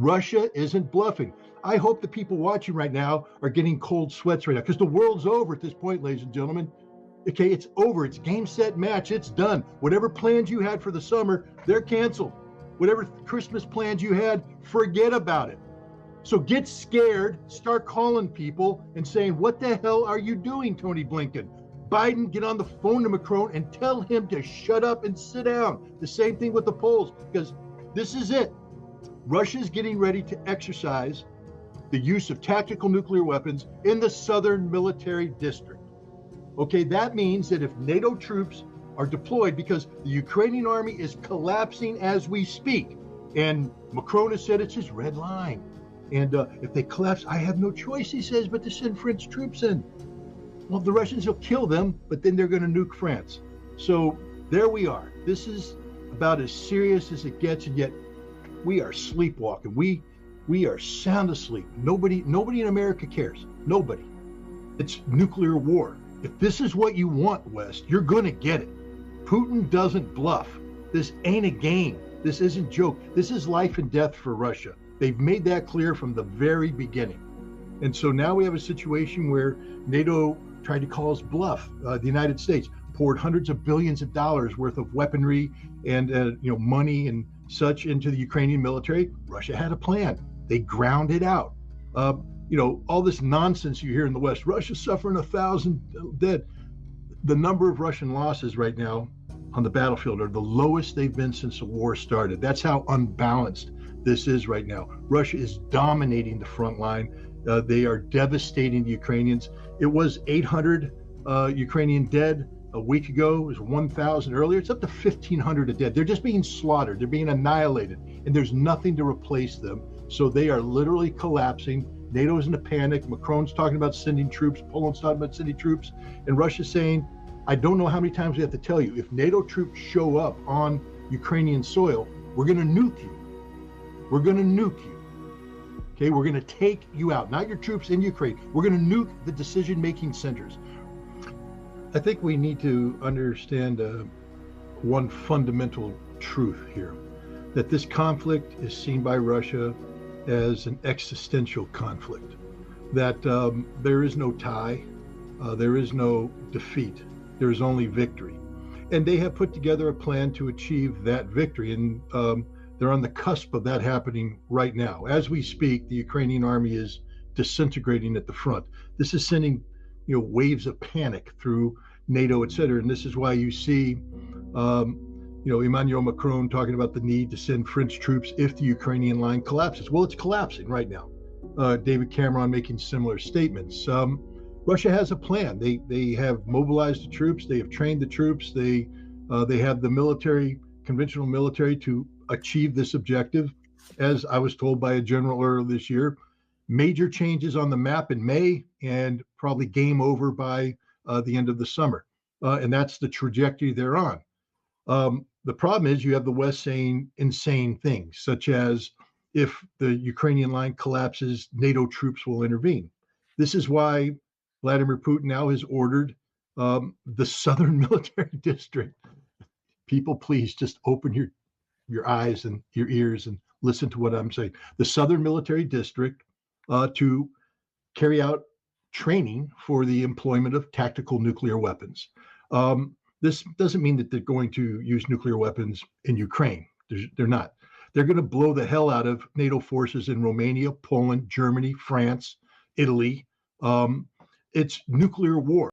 Russia isn't bluffing. I hope the people watching right now are getting cold sweats right now, because the world's over at this point, ladies and gentlemen. Okay, it's over. It's game, set, match. It's done. Whatever plans you had for the summer, they're canceled. Whatever Christmas plans you had, forget about it. So get scared, start calling people and saying, what the hell are you doing, Tony Blinken? Biden, get on the phone to Macron and tell him to shut up and sit down. The same thing with the Poles, because this is it. Russia's getting ready to exercise the use of tactical nuclear weapons in the southern military district. Okay, that means that if NATO troops are deployed, because the Ukrainian army is collapsing as we speak, and Macron has said it's his red line. And if they collapse, I have no choice, he says, but to send French troops in. Well, the Russians will kill them, but then they're going to nuke France. So there we are. This is about as serious as it gets, and yet we are sleepwalking. We are sound asleep. Nobody in America cares. Nobody. It's nuclear war. If this is what you want, West, you're going to get it. Putin doesn't bluff. This ain't a game. This isn't joke. This is life and death for Russia. They've made that clear from the very beginning. And so now we have a situation where NATO tried to call us bluff. The United States poured hundreds of billions of dollars worth of weaponry and money and such into the Ukrainian military. Russia had a plan. They ground it out. All this nonsense you hear in the West, Russia's suffering 1,000 dead. The number of Russian losses right now on the battlefield are the lowest they've been since the war started. That's how unbalanced this is right now. Russia is dominating the front line. They are devastating the Ukrainians. It was 800 Ukrainian dead a week ago. It was 1,000 earlier. It's up to 1,500 dead. They're just being slaughtered. They're being annihilated, and there's nothing to replace them. So they are literally collapsing. NATO's in a panic. Macron's talking about sending troops. Poland's talking about sending troops. And Russia's saying, I don't know how many times we have to tell you, if NATO troops show up on Ukrainian soil, we're going to nuke you. We're going to nuke you. Okay, we're going to take you out, not your troops in Ukraine. We're going to nuke the decision-making centers. I think we need to understand one fundamental truth here, that this conflict is seen by Russia as an existential conflict, that there is no tie, there is no defeat, there is only victory. And they have put together a plan to achieve that victory, and they're on the cusp of that happening right now. As we speak, the Ukrainian army is disintegrating at the front. This is sending waves of panic through NATO, et cetera. And this is why you see Emmanuel Macron talking about the need to send French troops if the Ukrainian line collapses. Well, it's collapsing right now. David Cameron making similar statements. Russia has a plan. They have mobilized the troops. They have trained the troops. They have the military, conventional military, to achieve this objective. As I was told by a general earlier this year, major changes on the map in May and probably game over by the end of the summer. And that's the trajectory they're on. The problem is you have the West saying insane things, such as if the Ukrainian line collapses, NATO troops will intervene. This is why Vladimir Putin now has ordered the southern military district. People, please just open your eyes and your ears and listen to what I'm saying. The southern military district to carry out training for the employment of tactical nuclear weapons. This doesn't mean that they're going to use nuclear weapons in Ukraine. They're not. They're going to blow the hell out of NATO forces in Romania, Poland, Germany, France, Italy. It's nuclear war.